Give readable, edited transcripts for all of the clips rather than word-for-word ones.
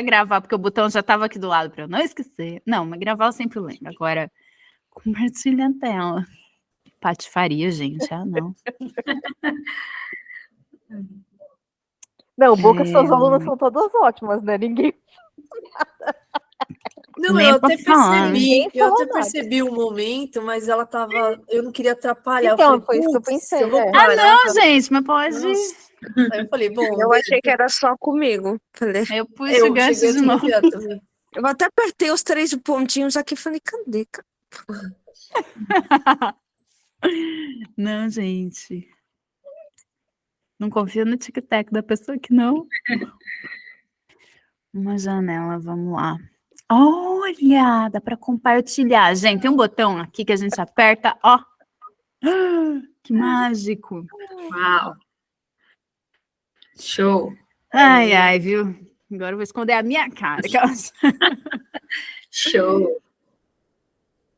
gravar, porque o botão já estava aqui do lado para eu não esquecer. Não, mas gravar eu sempre lembro. Agora, compartilha a tela. Patifaria, gente. Ah, não. Não, o bom é que suas alunas são todas ótimas, né? Ninguém... Não, eu até percebi um momento, mas ela tava... Eu não queria atrapalhar. Então, foi isso que eu pensei. Ah, não, gente, mas pode... Nossa. Aí eu falei, bom... Eu achei que era só comigo. Falei, eu pus o gancho de novo. Eu até apertei os 3 pontinhos aqui e falei, cadê? Não, gente. Não confio no tic-tac da pessoa que não. Uma janela, vamos lá. Olha, dá para compartilhar. Gente, tem um botão aqui que a gente aperta, ó. Que mágico. Uau. Show. Ai, ai, viu? Agora eu vou esconder a minha cara. Show.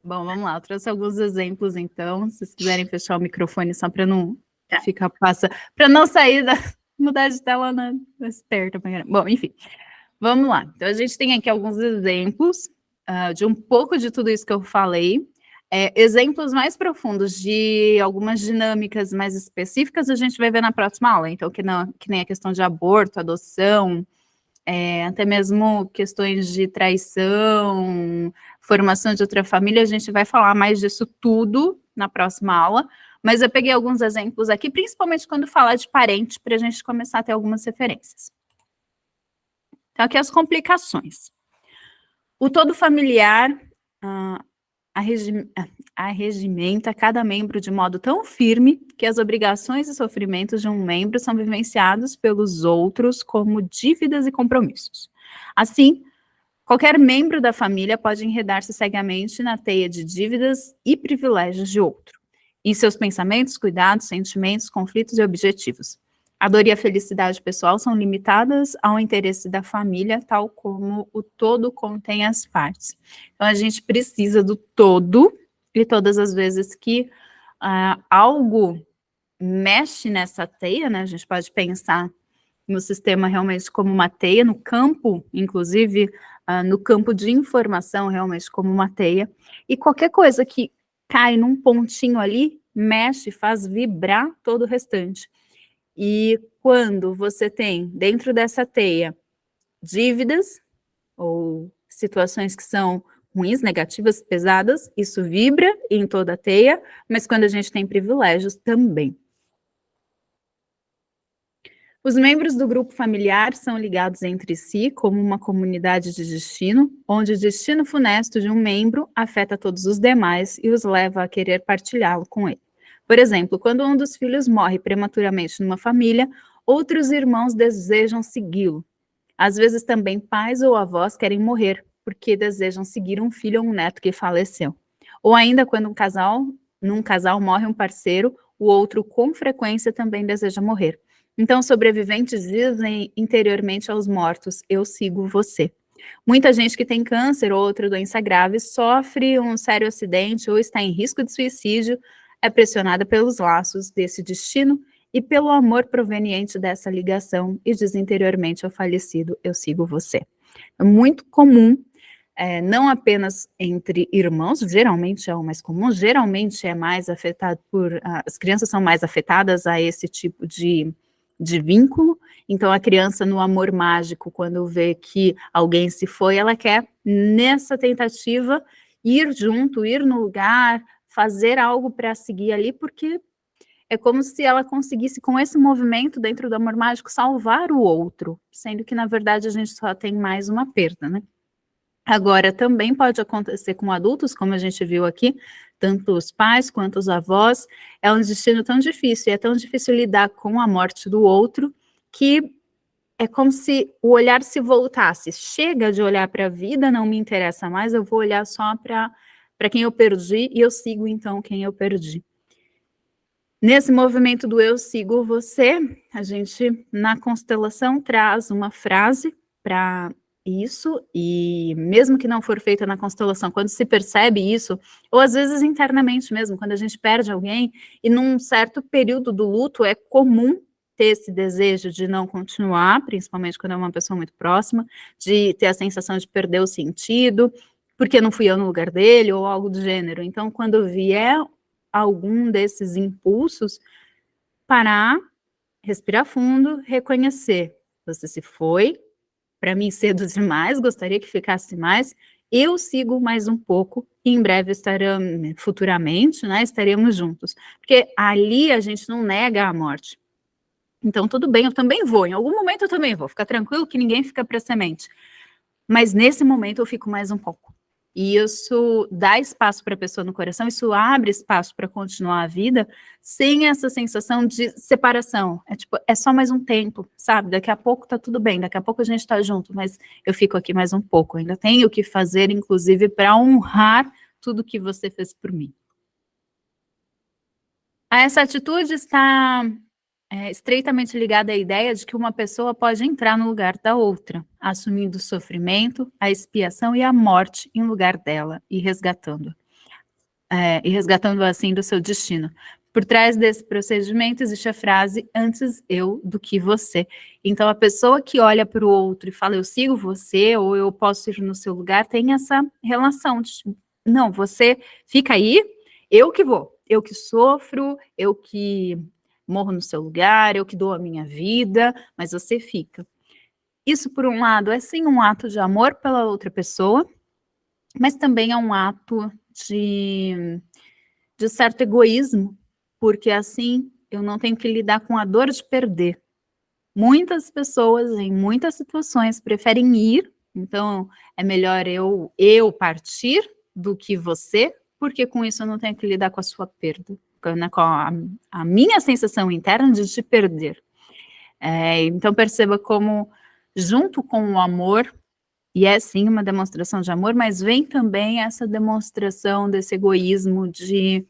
Bom, vamos lá. Eu trouxe alguns exemplos, então. Se vocês quiserem fechar o microfone só para não ficar passa, para não sair mudar de tela na esperta. Bom, enfim. Vamos lá. Então, a gente tem aqui alguns exemplos de um pouco de tudo isso que eu falei. Exemplos mais profundos de algumas dinâmicas mais específicas a gente vai ver na próxima aula. Então, que nem a questão de aborto, adoção, até mesmo questões de traição, formação de outra família, a gente vai falar mais disso tudo na próxima aula. Mas eu peguei alguns exemplos aqui, principalmente quando falar de parente, para a gente começar a ter algumas referências. Então, aqui as complicações. O todo familiar arregimenta cada membro de modo tão firme que as obrigações e sofrimentos de um membro são vivenciados pelos outros como dívidas e compromissos. Assim, qualquer membro da família pode enredar-se cegamente na teia de dívidas e privilégios de outro, em seus pensamentos, cuidados, sentimentos, conflitos e objetivos. A dor e a felicidade pessoal são limitadas ao interesse da família, tal como o todo contém as partes. Então, a gente precisa do todo, e todas as vezes que algo mexe nessa teia, né, a gente pode pensar no sistema realmente como uma teia, no campo, inclusive, no campo de informação, realmente como uma teia, e qualquer coisa que cai num pontinho ali, mexe, faz vibrar todo o restante. E quando você tem dentro dessa teia dívidas ou situações que são ruins, negativas, pesadas, isso vibra em toda a teia, mas quando a gente tem privilégios também. Os membros do grupo familiar são ligados entre si como uma comunidade de destino, onde o destino funesto de um membro afeta todos os demais e os leva a querer partilhá-lo com ele. Por exemplo, quando um dos filhos morre prematuramente numa família, outros irmãos desejam segui-lo. Às vezes também pais ou avós querem morrer, porque desejam seguir um filho ou um neto que faleceu. Ou ainda quando num casal morre um parceiro, o outro com frequência também deseja morrer. Então, sobreviventes dizem interiormente aos mortos, eu sigo você. Muita gente que tem câncer ou outra doença grave sofre um sério acidente ou está em risco de suicídio, é pressionada pelos laços desse destino e pelo amor proveniente dessa ligação e diz interiormente ao falecido, eu sigo você. É muito comum, não apenas entre irmãos, geralmente é o mais comum, geralmente é mais afetado as crianças são mais afetadas a esse tipo de vínculo, então a criança no amor mágico, quando vê que alguém se foi, ela quer, nessa tentativa, ir junto, ir no lugar, fazer algo para seguir ali, porque é como se ela conseguisse, com esse movimento dentro do amor mágico, salvar o outro, sendo que, na verdade, a gente só tem mais uma perda, né? Agora, também pode acontecer com adultos, como a gente viu aqui, tanto os pais quanto os avós, é um destino tão difícil, e é tão difícil lidar com a morte do outro, que é como se o olhar se voltasse. Chega de olhar para a vida, não me interessa mais, eu vou olhar só para quem eu perdi, e eu sigo, então, quem eu perdi. Nesse movimento do eu sigo você, a gente, na constelação, traz uma frase para isso, e mesmo que não for feita na constelação, quando se percebe isso, ou às vezes internamente mesmo, quando a gente perde alguém, e num certo período do luto é comum ter esse desejo de não continuar, principalmente quando é uma pessoa muito próxima, de ter a sensação de perder o sentido, porque não fui eu no lugar dele, ou algo do gênero. Então, quando vier algum desses impulsos, parar, respirar fundo, reconhecer. Você se foi, para mim cedo demais, gostaria que ficasse mais, eu sigo mais um pouco, e em breve futuramente, né, estaremos juntos. Porque ali a gente não nega a morte. Então, tudo bem, eu também vou, em algum momento eu também vou, fica tranquilo que ninguém fica para semente. Mas nesse momento eu fico mais um pouco. E isso dá espaço para a pessoa no coração, isso abre espaço para continuar a vida sem essa sensação de separação. É tipo, é só mais um tempo, sabe? Daqui a pouco tá tudo bem, daqui a pouco a gente tá junto, mas eu fico aqui mais um pouco. Ainda tenho o que fazer, inclusive, para honrar tudo que você fez por mim. Essa atitude está estreitamente ligada à ideia de que uma pessoa pode entrar no lugar da outra, assumindo o sofrimento, a expiação e a morte em lugar dela e resgatando assim do seu destino. Por trás desse procedimento existe a frase antes eu do que você. Então a pessoa que olha para o outro e fala eu sigo você ou eu posso ir no seu lugar tem essa relação de não, você fica aí, eu que vou, eu que sofro, eu que morro no seu lugar, eu que dou a minha vida, mas você fica. Isso, por um lado, é sim um ato de amor pela outra pessoa, mas também é um ato de certo egoísmo, porque assim eu não tenho que lidar com a dor de perder. Muitas pessoas, em muitas situações, preferem ir, então é melhor eu partir do que você, porque com isso eu não tenho que lidar com a sua perda. Com a minha sensação interna de te perder. Então perceba como, junto com o amor, e é sim uma demonstração de amor, mas vem também essa demonstração desse egoísmo de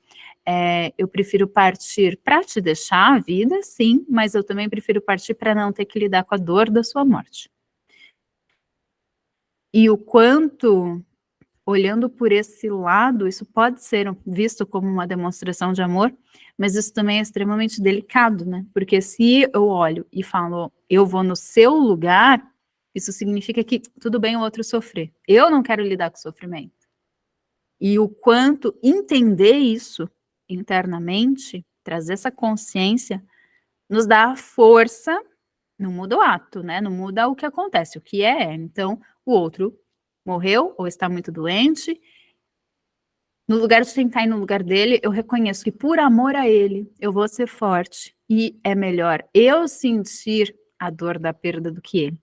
eu prefiro partir para te deixar a vida, sim, mas eu também prefiro partir para não ter que lidar com a dor da sua morte. E o quanto, olhando por esse lado, isso pode ser visto como uma demonstração de amor, mas isso também é extremamente delicado, né? Porque se eu olho e falo, eu vou no seu lugar, isso significa que tudo bem o outro sofrer. Eu não quero lidar com o sofrimento. E o quanto entender isso internamente, trazer essa consciência, nos dá a força, não muda o ato, né? Não muda o que acontece, o que é. Então, o outro morreu ou está muito doente. No lugar de tentar ir no lugar dele, eu reconheço que por amor a ele, eu vou ser forte. E é melhor eu sentir a dor da perda do que ele.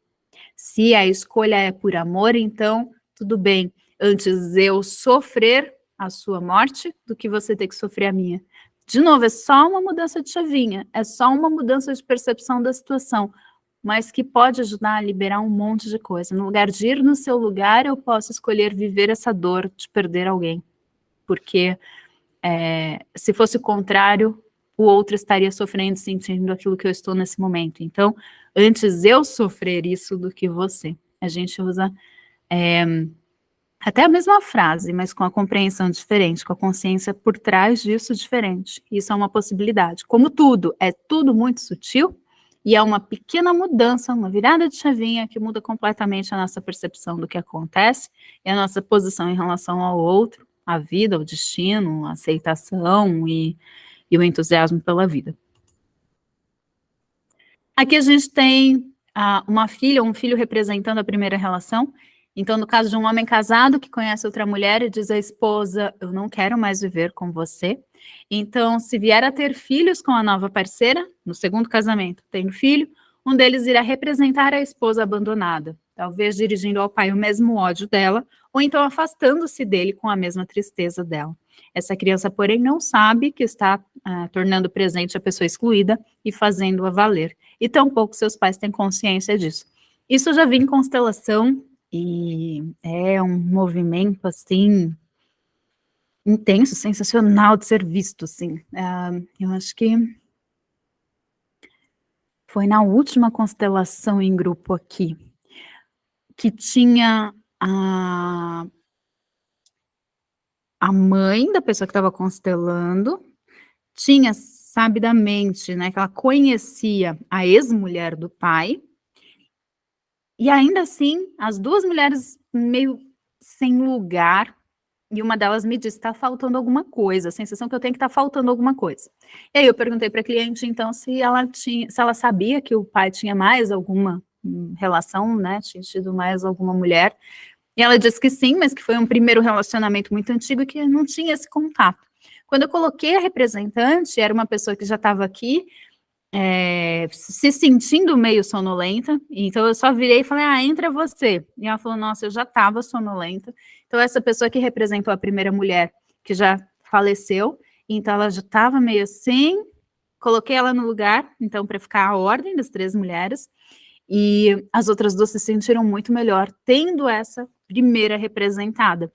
Se a escolha é por amor, então, tudo bem. Antes eu sofrer a sua morte do que você ter que sofrer a minha. De novo, é só uma mudança de chavinha, é só uma mudança de percepção da situação, mas que pode ajudar a liberar um monte de coisa. No lugar de ir no seu lugar, eu posso escolher viver essa dor de perder alguém. Porque se fosse o contrário, o outro estaria sofrendo, sentindo aquilo que eu estou nesse momento. Então, antes eu sofrer isso do que você. A gente usa até a mesma frase, mas com a compreensão diferente, com a consciência por trás disso diferente. Isso é uma possibilidade. Como tudo, é tudo muito sutil, e é uma pequena mudança, uma virada de chavinha que muda completamente a nossa percepção do que acontece e a nossa posição em relação ao outro, a vida, o destino, a aceitação e o entusiasmo pela vida. Aqui a gente tem uma filha ou um filho representando a primeira relação. Então, no caso de um homem casado que conhece outra mulher e diz à esposa, eu não quero mais viver com você. Então, se vier a ter filhos com a nova parceira, no segundo casamento, tendo filho, um deles irá representar a esposa abandonada, talvez dirigindo ao pai o mesmo ódio dela, ou então afastando-se dele com a mesma tristeza dela. Essa criança, porém, não sabe que está tornando presente a pessoa excluída e fazendo-a valer. E tampouco seus pais têm consciência disso. Isso eu já vi em constelação e é um movimento, assim, intenso, sensacional de ser visto, assim. Eu acho que foi na última constelação em grupo aqui, que tinha a mãe da pessoa que estava constelando, tinha sabidamente, né, que ela conhecia a ex-mulher do pai, e ainda assim, as duas mulheres meio sem lugar, e uma delas me disse, está faltando alguma coisa, a sensação que eu tenho é que está faltando alguma coisa. E aí eu perguntei para a cliente, então, se ela sabia que o pai tinha mais alguma relação, né, tinha tido mais alguma mulher, e ela disse que sim, mas que foi um primeiro relacionamento muito antigo e que não tinha esse contato. Quando eu coloquei a representante, era uma pessoa que já estava aqui, se sentindo meio sonolenta, então eu só virei e falei, entra você. E ela falou, nossa, eu já estava sonolenta. Então essa pessoa que representou a primeira mulher, que já faleceu, então ela já estava meio assim, coloquei ela no lugar, então para ficar a ordem das 3 mulheres, e as outras 2 se sentiram muito melhor, tendo essa primeira representada.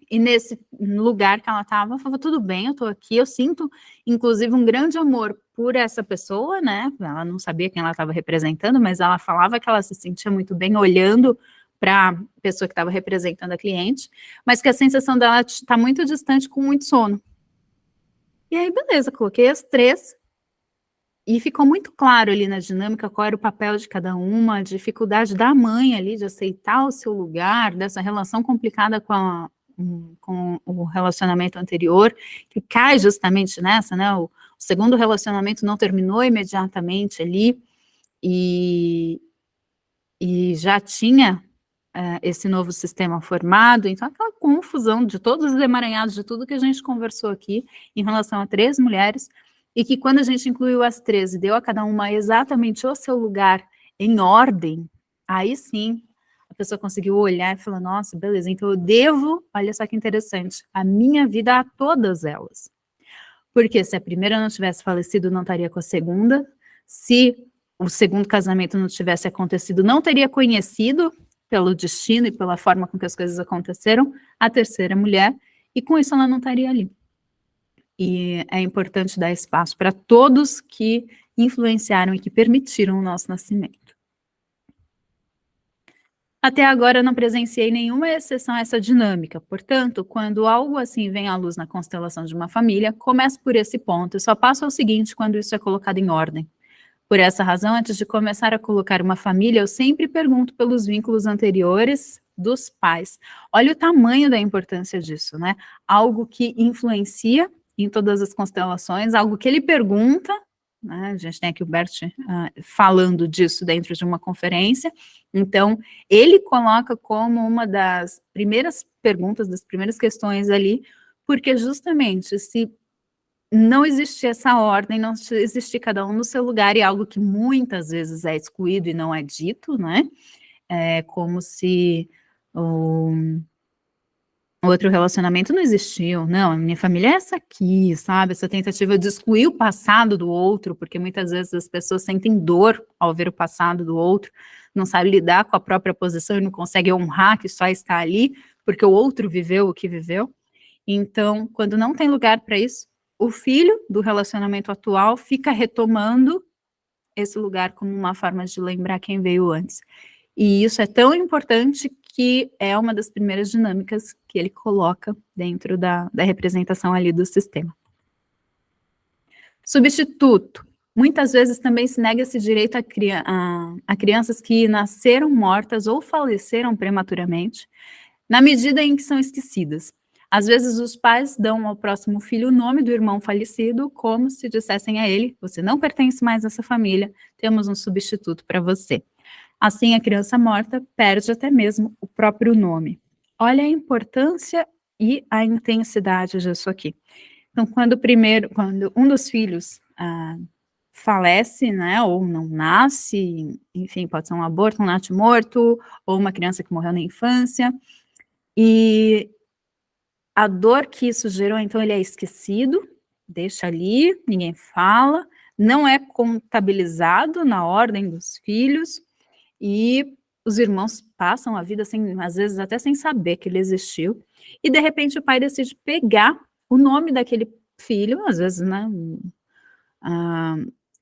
E nesse lugar que ela estava, falava, tudo bem, eu estou aqui, eu sinto, inclusive, um grande amor por essa pessoa, né, ela não sabia quem ela estava representando, mas ela falava que ela se sentia muito bem olhando para a pessoa que estava representando a cliente, mas que a sensação dela está muito distante, com muito sono. E aí, beleza, coloquei as 3, e ficou muito claro ali na dinâmica qual era o papel de cada uma, a dificuldade da mãe ali de aceitar o seu lugar, dessa relação complicada com o relacionamento anterior, que cai justamente nessa, né, o segundo relacionamento não terminou imediatamente ali, e já tinha esse novo sistema formado, então aquela confusão de todos os emaranhados de tudo que a gente conversou aqui em relação a 3 mulheres, e que quando a gente incluiu as 3 e deu a cada uma exatamente o seu lugar em ordem, aí sim a pessoa conseguiu olhar e falar, nossa, beleza, então eu devo, olha só que interessante, a minha vida a todas elas. Porque se a primeira não tivesse falecido, não estaria com a segunda, se o segundo casamento não tivesse acontecido, não teria conhecido, pelo destino e pela forma com que as coisas aconteceram, a terceira mulher, e com isso ela não estaria ali. E é importante dar espaço para todos que influenciaram e que permitiram o nosso nascimento. Até agora eu não presenciei nenhuma exceção a essa dinâmica, portanto, quando algo assim vem à luz na constelação de uma família, começo por esse ponto e só passo ao seguinte quando isso é colocado em ordem. Por essa razão, antes de começar a colocar uma família, eu sempre pergunto pelos vínculos anteriores dos pais. Olha o tamanho da importância disso, né? Algo que influencia em todas as constelações, algo que ele pergunta, né? A gente tem aqui o Bert falando disso dentro de uma conferência, então ele coloca como uma das primeiras perguntas, das primeiras questões ali, porque justamente se não existe essa ordem, não existe cada um no seu lugar, e algo que muitas vezes é excluído e não é dito, né? É como se o outro relacionamento não existiu, não, a minha família é essa aqui, sabe? Essa tentativa de excluir o passado do outro, porque muitas vezes as pessoas sentem dor ao ver o passado do outro, não sabem lidar com a própria posição e não conseguem honrar que só está ali, porque o outro viveu o que viveu. Então, quando não tem lugar para isso, o filho do relacionamento atual fica retomando esse lugar como uma forma de lembrar quem veio antes. E isso é tão importante que é uma das primeiras dinâmicas que ele coloca dentro da representação ali do sistema. Substituto. Muitas vezes também se nega esse direito a crianças que nasceram mortas ou faleceram prematuramente, na medida em que são esquecidas. Às vezes os pais dão ao próximo filho o nome do irmão falecido, como se dissessem a ele, você não pertence mais a essa família, temos um substituto para você. Assim, a criança morta perde até mesmo o próprio nome. Olha a importância e a intensidade disso aqui. Então, quando um dos filhos falece, né, ou não nasce, enfim, pode ser um aborto, um natimorto, ou uma criança que morreu na infância, e a dor que isso gerou, então ele é esquecido, deixa ali, ninguém fala, não é contabilizado na ordem dos filhos, e os irmãos passam a vida, às vezes até sem saber que ele existiu, e de repente o pai decide pegar o nome daquele filho, às vezes, né,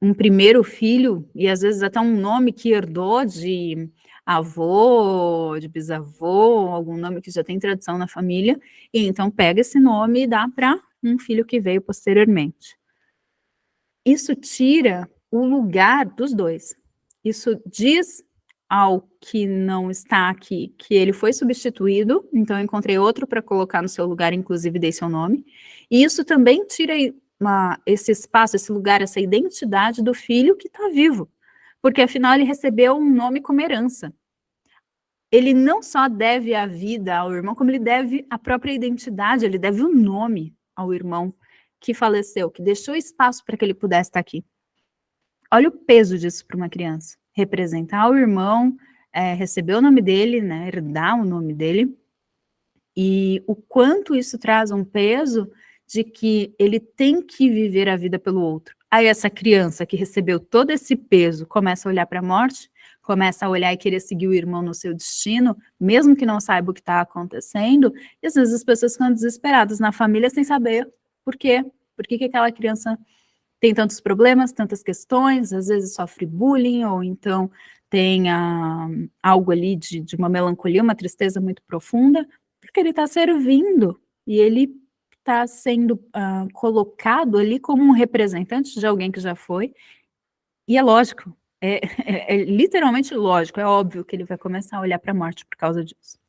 um primeiro filho, e às vezes até um nome que herdou de avô, de bisavô, algum nome que já tem tradição na família, e então pega esse nome e dá para um filho que veio posteriormente. isso tira o lugar dos dois. Isso diz ao que não está aqui que ele foi substituído, então eu encontrei outro para colocar no seu lugar, inclusive dei seu nome, e isso também tira esse espaço, esse lugar, essa identidade do filho que está vivo, porque afinal ele recebeu um nome como herança. Ele não só deve a vida ao irmão, como ele deve a própria identidade, ele deve o nome ao irmão que faleceu, que deixou espaço para que ele pudesse estar aqui. Olha o peso disso para uma criança. Representar o irmão, receber o nome dele, né, herdar o nome dele, e o quanto isso traz um peso de que ele tem que viver a vida pelo outro. Aí essa criança que recebeu todo esse peso começa a olhar para a morte, começa a olhar e querer seguir o irmão no seu destino, mesmo que não saiba o que está acontecendo, e às vezes as pessoas ficam desesperadas na família sem saber por quê. Por que aquela criança tem tantos problemas, tantas questões, às vezes sofre bullying, ou então tem algo ali de uma melancolia, uma tristeza muito profunda, porque ele está servindo, e ele está sendo colocado ali como um representante de alguém que já foi, e é lógico, é literalmente lógico, é óbvio que ele vai começar a olhar para a morte por causa disso.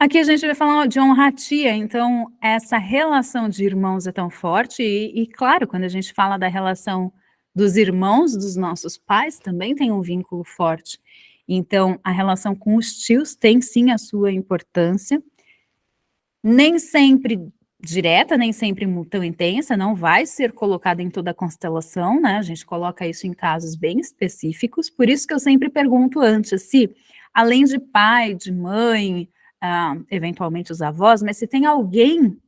Aqui a gente vai falar de honrar a tia, então essa relação de irmãos é tão forte, e claro, quando a gente fala da relação dos irmãos dos nossos pais, também tem um vínculo forte. Então, a relação com os tios tem sim a sua importância, nem sempre direta, nem sempre tão intensa, não vai ser colocada em toda a constelação, né? A gente coloca isso em casos bem específicos, por isso que eu sempre pergunto antes se, além de pai, de mãe, eventualmente os avós, mas se tem alguém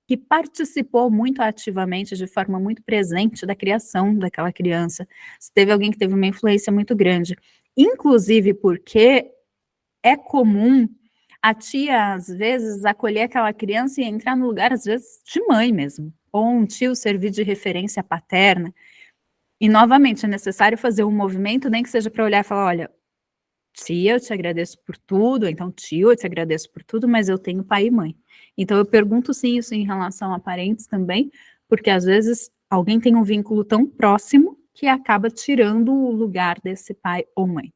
que participou muito ativamente, de forma muito presente da criação daquela criança, se teve alguém que teve uma influência muito grande, inclusive porque é comum a tia, às vezes, acolher aquela criança e entrar no lugar, às vezes, de mãe mesmo, ou um tio servir de referência paterna, e novamente é necessário fazer um movimento, nem que seja para olhar e falar, olha, tia, eu te agradeço por tudo, então tio, eu te agradeço por tudo, mas eu tenho pai e mãe. Então eu pergunto sim isso em relação a parentes também, porque às vezes alguém tem um vínculo tão próximo que acaba tirando o lugar desse pai ou mãe.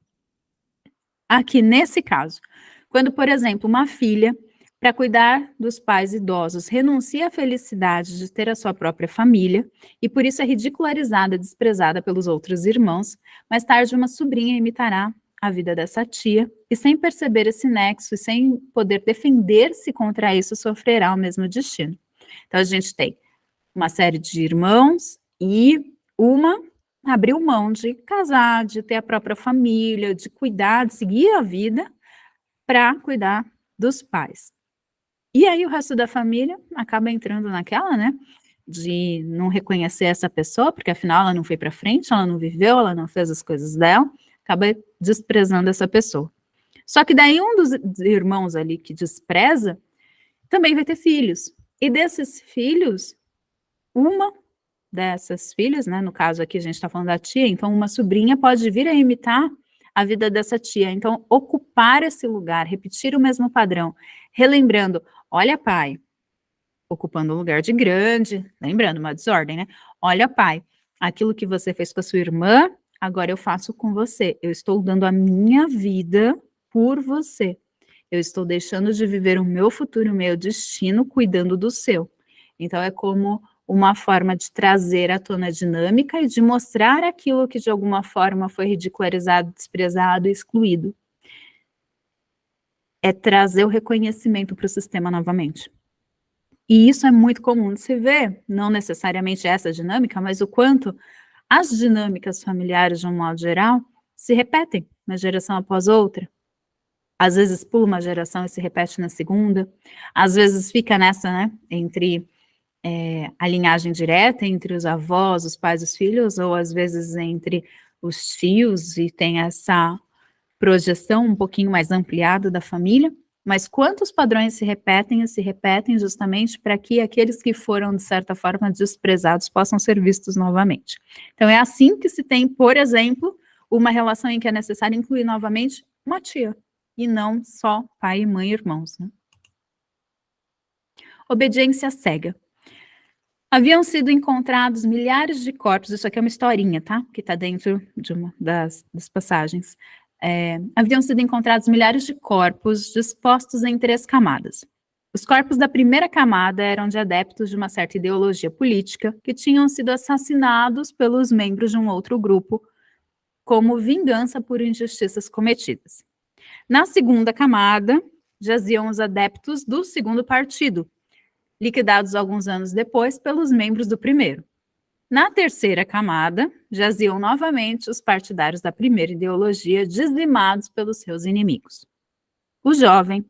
Aqui nesse caso, quando, por exemplo, uma filha, para cuidar dos pais idosos, renuncia à felicidade de ter a sua própria família, e por isso é ridicularizada, desprezada pelos outros irmãos, mais tarde uma sobrinha imitará a vida dessa tia, e sem perceber esse nexo, e sem poder defender-se contra isso, sofrerá o mesmo destino. Então, a gente tem uma série de irmãos, e uma abriu mão de casar, de ter a própria família, de cuidar, de seguir a vida, para cuidar dos pais. E aí, o resto da família acaba entrando naquela, né, de não reconhecer essa pessoa, porque afinal ela não foi para frente, ela não viveu, ela não fez as coisas dela, acaba desprezando essa pessoa. Só que daí um dos irmãos ali que despreza, também vai ter filhos. E desses filhos, uma dessas filhas, né, no caso aqui a gente está falando da tia, então uma sobrinha pode vir a imitar a vida dessa tia. Então, ocupar esse lugar, repetir o mesmo padrão, relembrando, olha pai, ocupando um lugar de grande, lembrando, uma desordem, né? Olha pai, aquilo que você fez com a sua irmã, agora eu faço com você. Eu estou dando a minha vida por você. Eu estou deixando de viver o meu futuro, o meu destino, cuidando do seu. Então, é como uma forma de trazer à tona a dinâmica e de mostrar aquilo que, de alguma forma, foi ridicularizado, desprezado, excluído. É trazer o reconhecimento para o sistema novamente. E isso é muito comum de se ver, não necessariamente essa dinâmica, mas o quanto as dinâmicas familiares, de um modo geral, se repetem uma geração após outra. Às vezes pula uma geração e se repete na segunda, às vezes fica nessa, né, entre a linhagem direta, entre os avós, os pais, os filhos, ou às vezes entre os tios, e tem essa projeção um pouquinho mais ampliada da família, mas quantos padrões se repetem justamente para que aqueles que foram, de certa forma, desprezados possam ser vistos novamente. Então, é assim que se tem, por exemplo, uma relação em que é necessário incluir novamente uma tia, e não só pai, mãe e irmãos, né? Obediência cega. Haviam sido encontrados milhares de corpos, isso aqui é uma historinha, tá? Que está dentro de uma das passagens. Haviam sido encontrados milhares de corpos dispostos em 3 camadas. Os corpos da primeira camada eram de adeptos de uma certa ideologia política que tinham sido assassinados pelos membros de um outro grupo como vingança por injustiças cometidas. Na segunda camada, jaziam os adeptos do segundo partido, liquidados alguns anos depois pelos membros do primeiro. Na terceira camada, jaziam novamente os partidários da primeira ideologia, dizimados pelos seus inimigos. O jovem,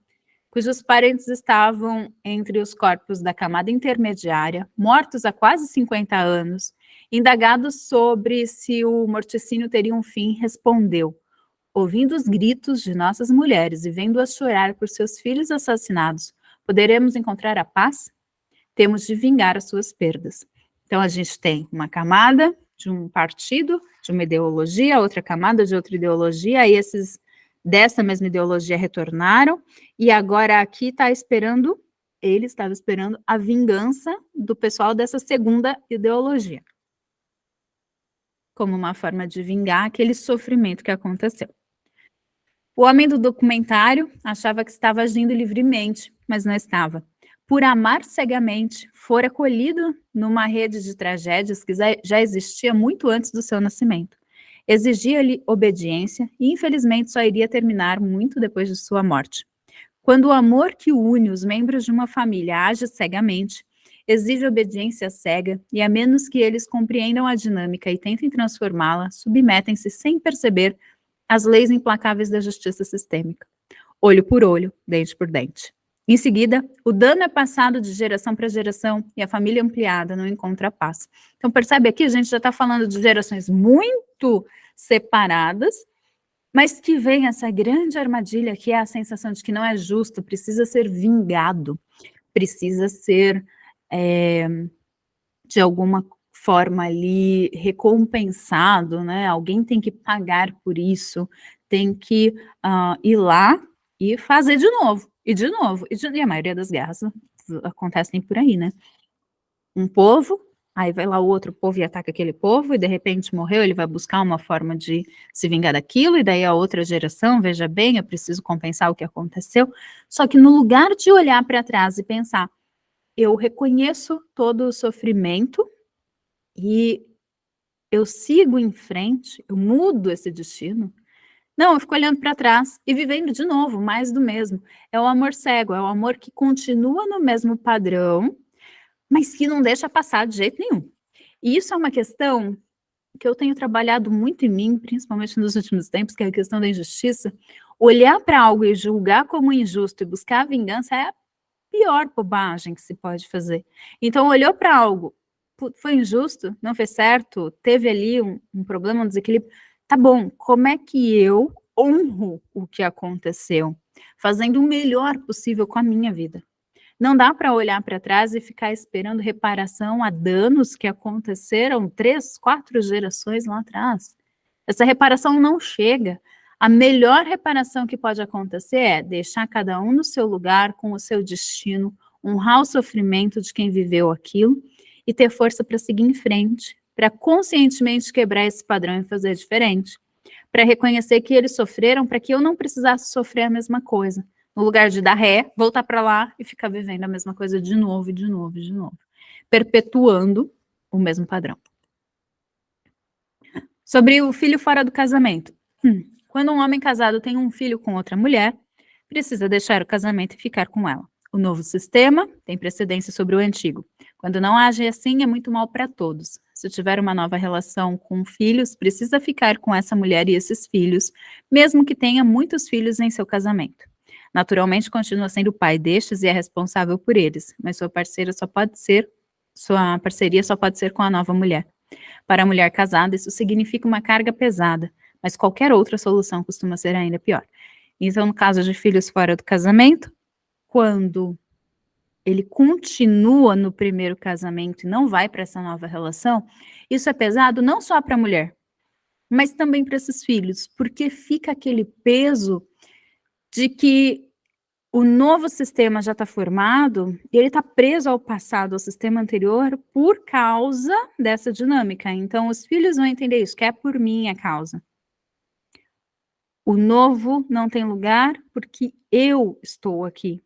cujos parentes estavam entre os corpos da camada intermediária, mortos há quase 50 anos, indagados sobre se o morticínio teria um fim, respondeu: ouvindo os gritos de nossas mulheres e vendo-as chorar por seus filhos assassinados, poderemos encontrar a paz? Temos de vingar as suas perdas. Então, a gente tem uma camada de um partido, de uma ideologia, outra camada de outra ideologia, aí esses dessa mesma ideologia retornaram, e agora aqui ele estava esperando a vingança do pessoal dessa segunda ideologia, como uma forma de vingar aquele sofrimento que aconteceu. O homem do documentário achava que estava agindo livremente, mas não estava. Por amar cegamente, fora colhido numa rede de tragédias que já existia muito antes do seu nascimento. Exigia-lhe obediência e, infelizmente, só iria terminar muito depois de sua morte. Quando o amor que une os membros de uma família age cegamente, exige obediência cega e, a menos que eles compreendam a dinâmica e tentem transformá-la, submetem-se sem perceber às leis implacáveis da justiça sistêmica. Olho por olho, dente por dente. Em seguida, o dano é passado de geração para geração e a família ampliada não encontra paz. Então, percebe aqui, a gente já está falando de gerações muito separadas, mas que vem essa grande armadilha que é a sensação de que não é justo, precisa ser vingado, precisa ser, de alguma forma ali, recompensado, né? Alguém tem que pagar por isso, tem que ir lá e fazer de novo. E de novo, e a maioria das guerras acontecem por aí, né? Um povo, aí vai lá o outro povo e ataca aquele povo, e de repente morreu, ele vai buscar uma forma de se vingar daquilo, e daí a outra geração, veja bem, eu preciso compensar o que aconteceu. Só que no lugar de olhar para trás e pensar, eu reconheço todo o sofrimento, e eu sigo em frente, eu mudo esse destino, não, eu fico olhando para trás e vivendo de novo, mais do mesmo. É o amor cego, é o amor que continua no mesmo padrão, mas que não deixa passar de jeito nenhum. E isso é uma questão que eu tenho trabalhado muito em mim, principalmente nos últimos tempos, que é a questão da injustiça. Olhar para algo e julgar como injusto e buscar a vingança é a pior bobagem que se pode fazer. Então, olhou para algo, foi injusto, não fez certo, teve ali um problema, um desequilíbrio. Tá bom, como é que eu honro o que aconteceu? Fazendo o melhor possível com a minha vida. Não dá para olhar para trás e ficar esperando reparação a danos que aconteceram 3, 4 gerações lá atrás. Essa reparação não chega. A melhor reparação que pode acontecer é deixar cada um no seu lugar, com o seu destino, honrar o sofrimento de quem viveu aquilo e ter força para seguir em frente, para conscientemente quebrar esse padrão e fazer diferente, para reconhecer que eles sofreram, para que eu não precisasse sofrer a mesma coisa. No lugar de dar ré, voltar para lá e ficar vivendo a mesma coisa de novo, de novo, de novo, perpetuando o mesmo padrão. Sobre o filho fora do casamento. Quando um homem casado tem um filho com outra mulher, precisa deixar o casamento e ficar com ela. O novo sistema tem precedência sobre o antigo. Quando não age assim, é muito mal para todos. Se tiver uma nova relação com filhos, precisa ficar com essa mulher e esses filhos, mesmo que tenha muitos filhos em seu casamento. Naturalmente, continua sendo o pai destes e é responsável por eles, mas sua parceria só pode ser com a nova mulher. Para a mulher casada, isso significa uma carga pesada, mas qualquer outra solução costuma ser ainda pior. Então, no caso de filhos fora do casamento, quando ele continua no primeiro casamento e não vai para essa nova relação, isso é pesado não só para a mulher, mas também para esses filhos, porque fica aquele peso de que o novo sistema já está formado e ele está preso ao passado, ao sistema anterior, por causa dessa dinâmica. Então, os filhos vão entender isso, que é por minha causa. O novo não tem lugar porque eu estou aqui.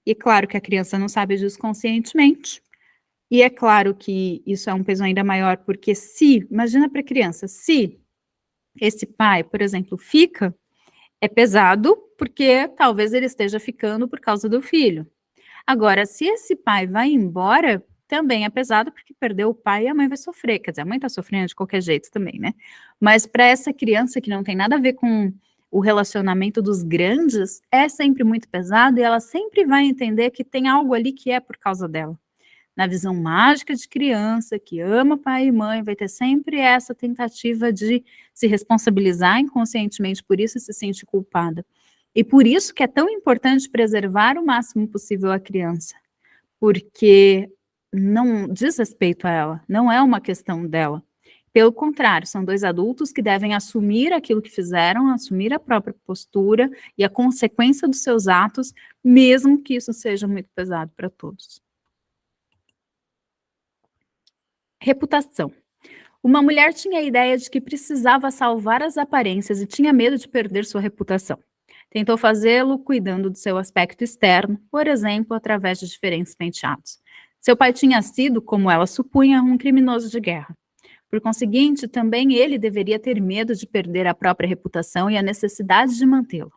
E claro que a criança não sabe disso conscientemente. E é claro que isso é um peso ainda maior, porque imagina para a criança, se esse pai, por exemplo, fica, é pesado, porque talvez ele esteja ficando por causa do filho. Agora, se esse pai vai embora, também é pesado, porque perdeu o pai e a mãe vai sofrer. Quer dizer, a mãe está sofrendo de qualquer jeito também, né? Mas para essa criança que não tem nada a ver com o relacionamento dos grandes, é sempre muito pesado e ela sempre vai entender que tem algo ali que é por causa dela. Na visão mágica de criança, que ama pai e mãe, vai ter sempre essa tentativa de se responsabilizar inconscientemente por isso e se sentir culpada. E por isso que é tão importante preservar o máximo possível a criança, porque não diz respeito a ela, não é uma questão dela. Pelo contrário, são dois adultos que devem assumir aquilo que fizeram, assumir a própria postura e a consequência dos seus atos, mesmo que isso seja muito pesado para todos. Reputação. Uma mulher tinha a ideia de que precisava salvar as aparências e tinha medo de perder sua reputação. Tentou fazê-lo cuidando do seu aspecto externo, por exemplo, através de diferentes penteados. Seu pai tinha sido, como ela supunha, um criminoso de guerra. Por conseguinte, também ele deveria ter medo de perder a própria reputação e a necessidade de mantê-lo.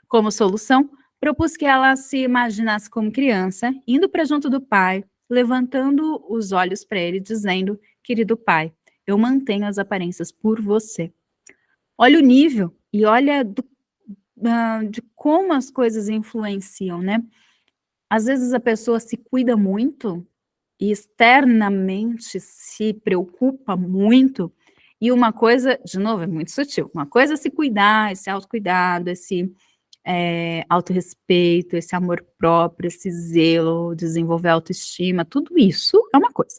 Como solução, propus que ela se imaginasse como criança, indo para junto do pai, levantando os olhos para ele, dizendo: querido pai, eu mantenho as aparências por você. Olha o nível e olha de como as coisas influenciam, né? Às vezes a pessoa se cuida muito e externamente se preocupa muito, e uma coisa, de novo, é muito sutil, uma coisa é se cuidar, esse autocuidado, esse autorrespeito, esse amor próprio, esse zelo, desenvolver autoestima, tudo isso é uma coisa.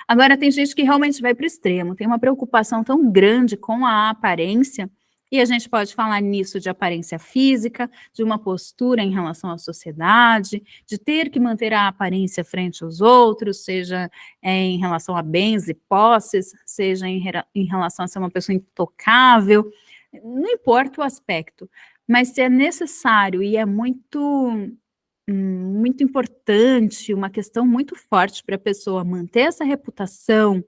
Agora, tem gente que realmente vai para o extremo, tem uma preocupação tão grande com a aparência, e a gente pode falar nisso de aparência física, de uma postura em relação à sociedade, de ter que manter a aparência frente aos outros, seja em relação a bens e posses, seja em relação a ser uma pessoa intocável, não importa o aspecto, mas se é necessário e é muito importante, uma questão muito forte para a pessoa manter essa reputação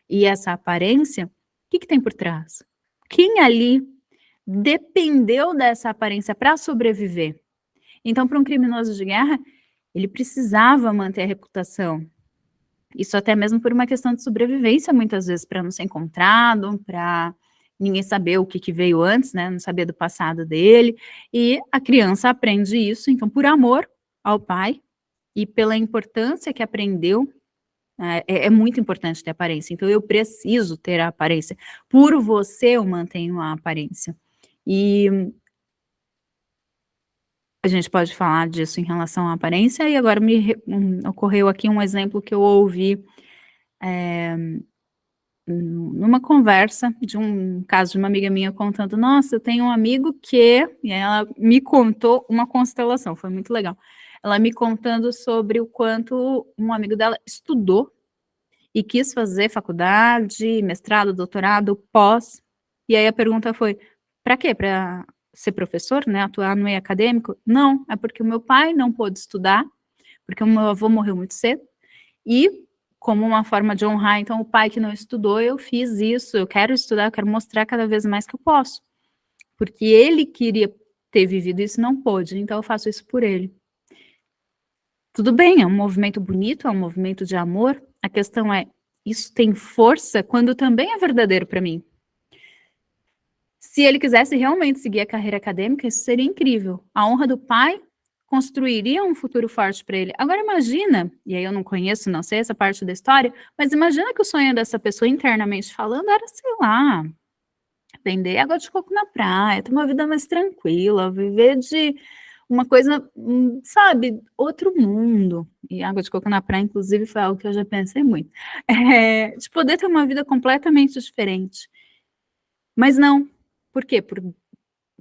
e essa aparência, o que tem por trás? Quem ali dependeu dessa aparência para sobreviver? Então, para um criminoso de guerra, ele precisava manter a reputação. Isso até mesmo por uma questão de sobrevivência, muitas vezes, para não ser encontrado, para ninguém saber o que veio antes, né? Não saber do passado dele. E a criança aprende isso, então, por amor ao pai e pela importância que aprendeu, é muito importante ter aparência. Então, eu preciso ter a aparência. Por você, eu mantenho a aparência. E a gente pode falar disso em relação à aparência, e agora me ocorreu aqui um exemplo que eu ouvi numa conversa de um caso de uma amiga minha contando: nossa, eu tenho um amigo que... E ela me contou uma constelação, foi muito legal. Ela me contando sobre o quanto um amigo dela estudou e quis fazer faculdade, mestrado, doutorado, pós, e aí a pergunta foi: para quê? Para ser professor, né, atuar no meio acadêmico? Não, é porque o meu pai não pôde estudar, porque o meu avô morreu muito cedo, e como uma forma de honrar, então, o pai que não estudou, eu fiz isso, eu quero estudar, eu quero mostrar cada vez mais que eu posso, porque ele queria ter vivido isso, não pôde, então eu faço isso por ele. Tudo bem, é um movimento bonito, é um movimento de amor, a questão é, isso tem força quando também é verdadeiro para mim. Se ele quisesse realmente seguir a carreira acadêmica, isso seria incrível. A honra do pai construiria um futuro forte para ele. Agora imagina, e aí eu não conheço, não sei essa parte da história, mas imagina que o sonho dessa pessoa, internamente falando, era, sei lá, vender água de coco na praia, ter uma vida mais tranquila, viver de uma coisa, sabe, outro mundo. E água de coco na praia, inclusive, foi algo que eu já pensei muito. De poder ter uma vida completamente diferente. Mas não. Por quê?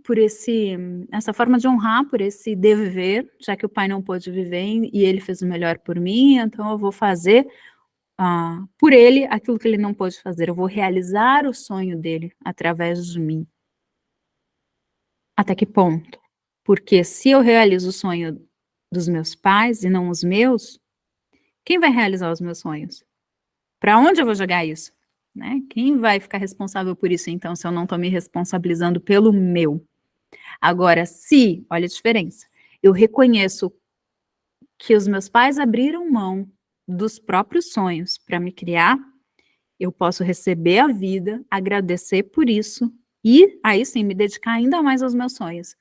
por essa forma de honrar por esse dever, já que o pai não pôde viver e ele fez o melhor por mim, então eu vou fazer por ele aquilo que ele não pôde fazer, eu vou realizar o sonho dele através de mim. Até que ponto? Porque se eu realizo o sonho dos meus pais e não os meus, quem vai realizar os meus sonhos? Para onde eu vou jogar isso? Né? Quem vai ficar responsável por isso, então, se eu não estou me responsabilizando pelo meu? Agora, olha a diferença, eu reconheço que os meus pais abriram mão dos próprios sonhos para me criar, eu posso receber a vida, agradecer por isso, e aí sim me dedicar ainda mais aos meus sonhos.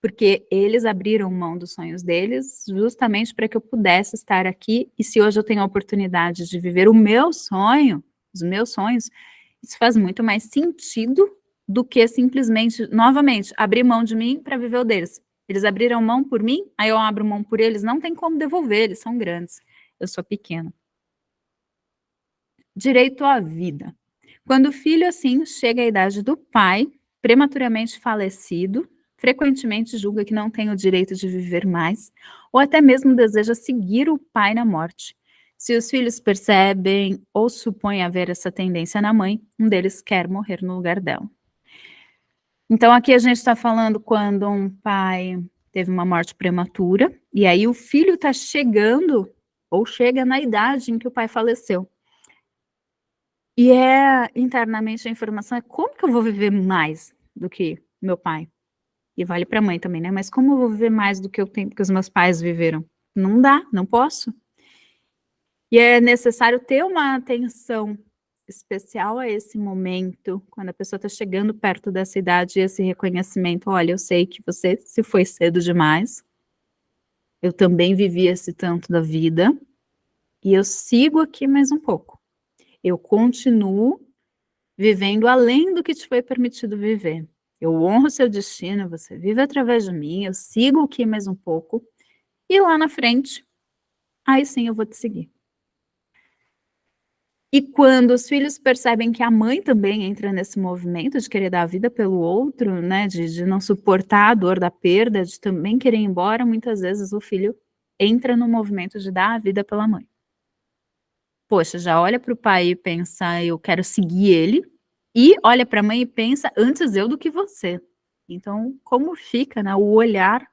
Porque eles abriram mão dos sonhos deles justamente para que eu pudesse estar aqui, e se hoje eu tenho a oportunidade de viver o meu sonho, os meus sonhos, isso faz muito mais sentido do que simplesmente, novamente, abrir mão de mim para viver o deles. Eles abriram mão por mim, aí eu abro mão por eles, não tem como devolver, eles são grandes, eu sou pequena. Direito à vida. Quando o filho, assim, chega à idade do pai, prematuramente falecido, frequentemente julga que não tem o direito de viver mais, ou até mesmo deseja seguir o pai na morte. Se os filhos percebem ou supõem haver essa tendência na mãe, um deles quer morrer no lugar dela. Então, aqui a gente está falando quando um pai teve uma morte prematura, e aí o filho está chegando, ou chega na idade em que o pai faleceu. E internamente a informação é como que eu vou viver mais do que meu pai? E vale para a mãe também, né? Mas como eu vou viver mais do que eu tenho, que os meus pais viveram? Não dá, não posso. E é necessário ter uma atenção especial a esse momento, quando a pessoa está chegando perto dessa idade, esse reconhecimento, olha, eu sei que você se foi cedo demais, eu também vivi esse tanto da vida, e eu sigo aqui mais um pouco. Eu continuo vivendo além do que te foi permitido viver. Eu honro seu destino, você vive através de mim, eu sigo aqui mais um pouco, e lá na frente, aí sim eu vou te seguir. E quando os filhos percebem que a mãe também entra nesse movimento de querer dar a vida pelo outro, né, de não suportar a dor da perda, de também querer ir embora, muitas vezes o filho entra no movimento de dar a vida pela mãe. Poxa, já olha para o pai e pensa, eu quero seguir ele, e olha para a mãe e pensa, antes eu do que você. Então, como fica, né, o olhar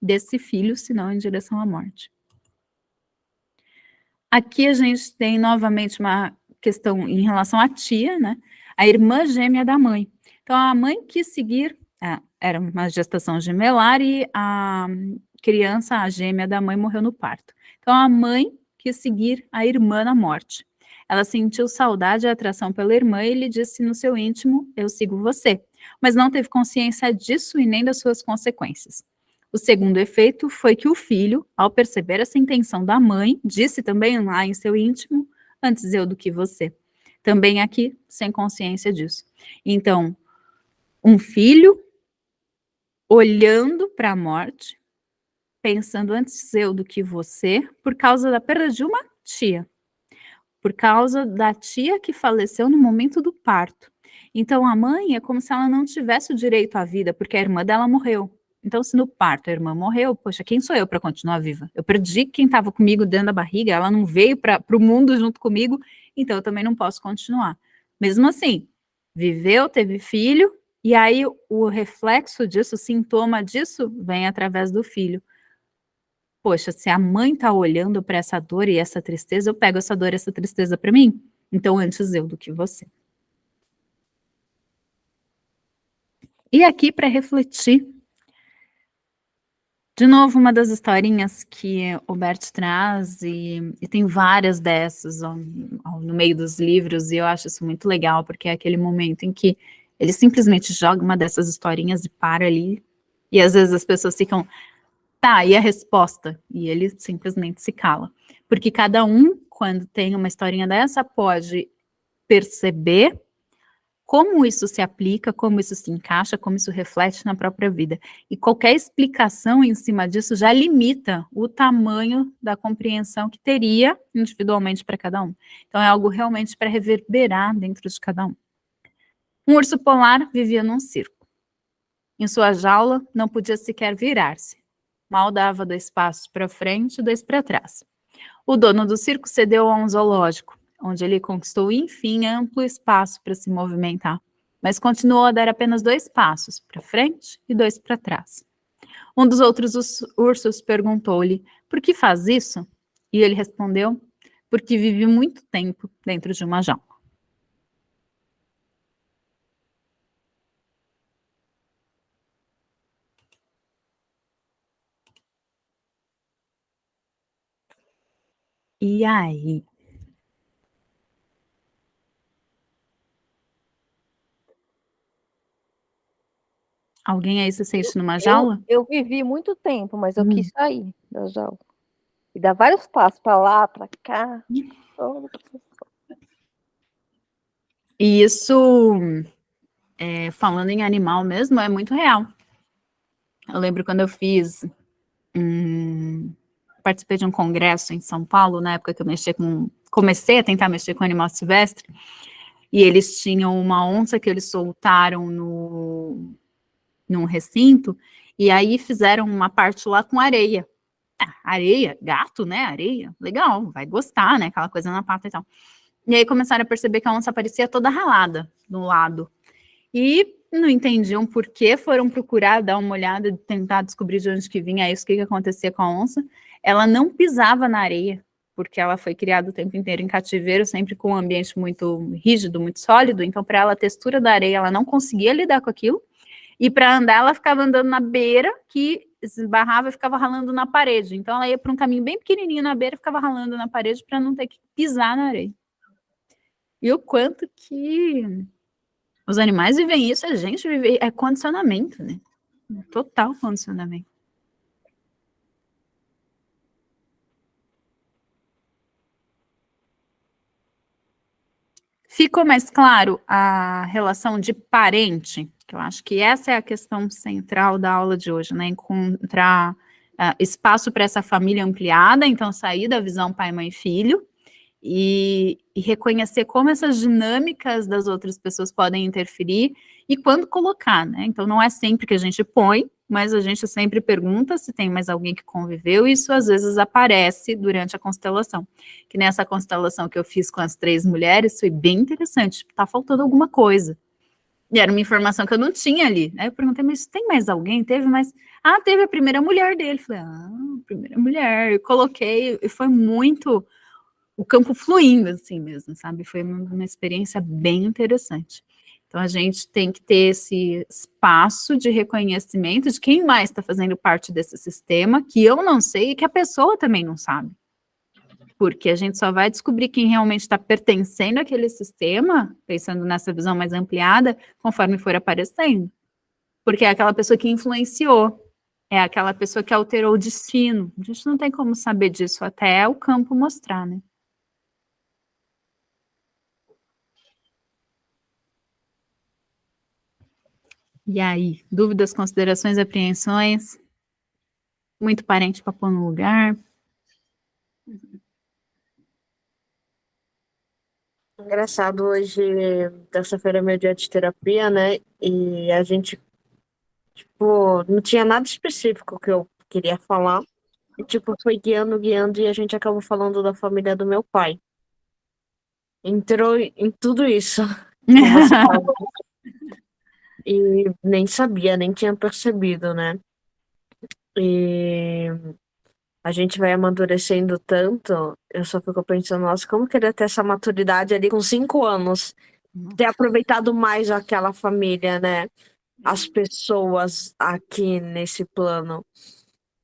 desse filho, se não em direção à morte? Aqui a gente tem novamente uma questão em relação à tia, né? A irmã gêmea da mãe. Então, a mãe quis seguir, era uma gestação gemelar e a criança, a gêmea da mãe, morreu no parto. Então, a mãe quis seguir a irmã na morte. Ela sentiu saudade e atração pela irmã e lhe disse no seu íntimo, eu sigo você. Mas não teve consciência disso e nem das suas consequências. O segundo efeito foi que o filho, ao perceber essa intenção da mãe, disse também lá em seu íntimo, antes eu do que você. Também aqui, sem consciência disso. Então, um filho olhando para a morte, pensando antes eu do que você, por causa da perda de uma tia. Por causa da tia que faleceu no momento do parto. Então, a mãe é como se ela não tivesse o direito à vida, porque a irmã dela morreu. Então, se no parto a irmã morreu, poxa, quem sou eu para continuar viva? Eu perdi quem estava comigo dentro da barriga, ela não veio para o mundo junto comigo, então eu também não posso continuar. Mesmo assim, viveu, teve filho, e aí o reflexo disso, o sintoma disso, vem através do filho. Poxa, se a mãe está olhando para essa dor e essa tristeza, eu pego essa dor e essa tristeza para mim? Então, antes eu do que você. E aqui, para refletir, de novo, uma das historinhas que o Bert traz, e tem várias dessas no meio dos livros, e eu acho isso muito legal, porque é aquele momento em que ele simplesmente joga uma dessas historinhas e para ali, e às vezes as pessoas ficam, tá, e a resposta? E ele simplesmente se cala. Porque cada um, quando tem uma historinha dessa, pode perceber como isso se aplica, como isso se encaixa, como isso reflete na própria vida. E qualquer explicação em cima disso já limita o tamanho da compreensão que teria individualmente para cada um. Então é algo realmente para reverberar dentro de cada um. Um urso polar vivia num circo. Em sua jaula, não podia sequer virar-se. Mal dava 2 passos para frente e 2 para trás. O dono do circo cedeu a um zoológico, onde ele conquistou, enfim, amplo espaço para se movimentar, mas continuou a dar apenas 2 passos para frente e 2 para trás. Um dos outros ursos perguntou-lhe: por que faz isso? E ele respondeu: porque vive muito tempo dentro de uma jaula. E aí? Alguém aí se sente numa jaula? Eu vivi muito tempo, mas eu quis sair da jaula. E dar vários passos para lá, para cá. E isso, falando em animal mesmo, é muito real. Eu lembro quando eu participei de um congresso em São Paulo, na época que eu comecei a tentar mexer com animal silvestre, e eles tinham uma onça que eles soltaram num recinto, e aí fizeram uma parte lá com areia. Areia, gato, né? Areia, legal, vai gostar, né? Aquela coisa na pata e tal. E aí começaram a perceber que a onça parecia toda ralada do lado. E não entendiam por que, foram procurar, dar uma olhada, tentar descobrir de onde que vinha isso, o que acontecia com a onça. Ela não pisava na areia, porque ela foi criada o tempo inteiro em cativeiro, sempre com um ambiente muito rígido, muito sólido, então para ela a textura da areia, ela não conseguia lidar com aquilo, e para andar ela ficava andando na beira, que esbarrava e ficava ralando na parede, então ela ia para um caminho bem pequenininho na beira e ficava ralando na parede para não ter que pisar na areia. E o quanto que os animais vivem isso, a gente vive, é condicionamento, né? Total condicionamento. Ficou mais claro a relação de parente? Que eu acho que essa é a questão central da aula de hoje, né? Encontrar espaço para essa família ampliada, então sair da visão pai, mãe, filho, e reconhecer como essas dinâmicas das outras pessoas podem interferir e quando colocar, né? Então, não é sempre que a gente põe, mas a gente sempre pergunta se tem mais alguém que conviveu, e isso às vezes aparece durante a constelação. Que nessa constelação que eu fiz com as 3 mulheres, foi bem interessante, tá faltando alguma coisa. E era uma informação que eu não tinha ali. Aí eu perguntei, mas tem mais alguém? Teve mais? Ah, teve a primeira mulher dele. Falei, primeira mulher. Eu coloquei, e foi muito o campo fluindo, assim mesmo, sabe? Foi uma experiência bem interessante. Então, a gente tem que ter esse espaço de reconhecimento de quem mais está fazendo parte desse sistema, que eu não sei e que a pessoa também não sabe. Porque a gente só vai descobrir quem realmente está pertencendo àquele sistema, pensando nessa visão mais ampliada, conforme for aparecendo. Porque é aquela pessoa que influenciou, é aquela pessoa que alterou o destino. A gente não tem como saber disso até o campo mostrar, né? E aí, dúvidas, considerações, apreensões? Muito parente para pôr no lugar? Engraçado, hoje, terça-feira é meu dia de terapia, né? E a gente, tipo, não tinha nada específico que eu queria falar. E, tipo, foi guiando, guiando, e a gente acabou falando da família do meu pai. Entrou em tudo isso, como você falou. E nem sabia, nem tinha percebido, né? E a gente vai amadurecendo tanto, eu só fico pensando, nossa, como eu queria ter essa maturidade ali com 5 anos, ter aproveitado mais aquela família, né? As pessoas aqui nesse plano.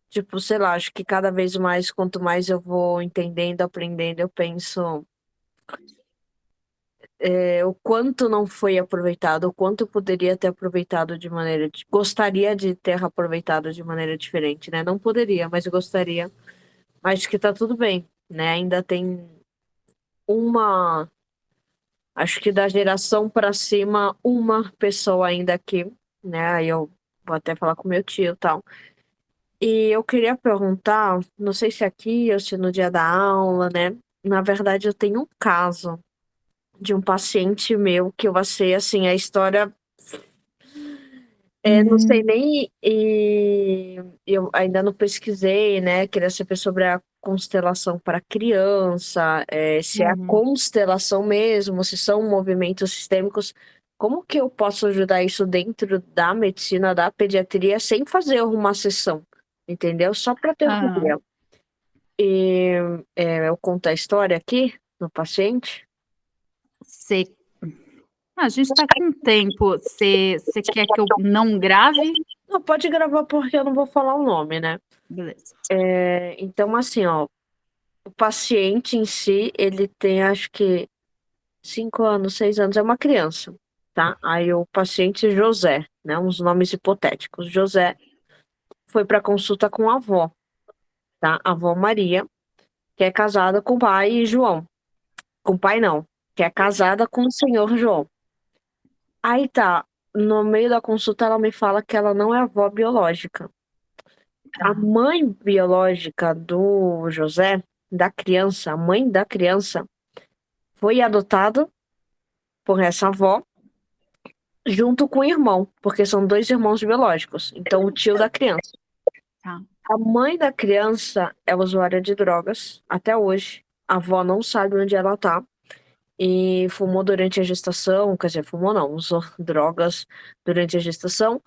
Tipo, sei lá, acho que cada vez mais, quanto mais eu vou entendendo, aprendendo, eu penso o quanto não foi aproveitado, o quanto eu poderia ter aproveitado de maneira... Gostaria de ter aproveitado de maneira diferente, né? Não poderia, mas eu gostaria. Mas que tá tudo bem, né? Ainda tem uma... Acho que da geração para cima, uma pessoa ainda aqui, né? Aí eu vou até falar com meu tio e tal. E eu queria perguntar, não sei se aqui ou se no dia da aula, né? Na verdade, eu tenho um caso de um paciente meu que eu achei, assim, a história Não sei nem, e eu ainda não pesquisei, né? Queria saber sobre a constelação para criança, se é a constelação mesmo, se são movimentos sistêmicos. Como que eu posso ajudar isso dentro da medicina, da pediatria, sem fazer uma sessão, entendeu? Só para ter uma ideia. E eu conto a história aqui no paciente. A gente está com tempo. Você quer que eu não grave? Não, pode gravar porque eu não vou falar o nome, né? Beleza. Então, assim, ó, o paciente em si, ele tem, acho que 5 anos, 6 anos, é uma criança, tá? Aí o paciente José, né? Uns nomes hipotéticos. José foi para consulta com a avó, tá? A avó Maria, que é casada com o pai João. Com o pai não, que é casada com o senhor João. Aí tá, no meio da consulta ela me fala que ela não é avó biológica. A mãe biológica do José, da criança, a mãe da criança, foi adotada por essa avó junto com o irmão, porque são 2 irmãos biológicos, então o tio da criança. Tá. A mãe da criança é usuária de drogas até hoje. A avó não sabe onde ela tá. E fumou durante a gestação, quer dizer, fumou não, usou drogas durante a gestação.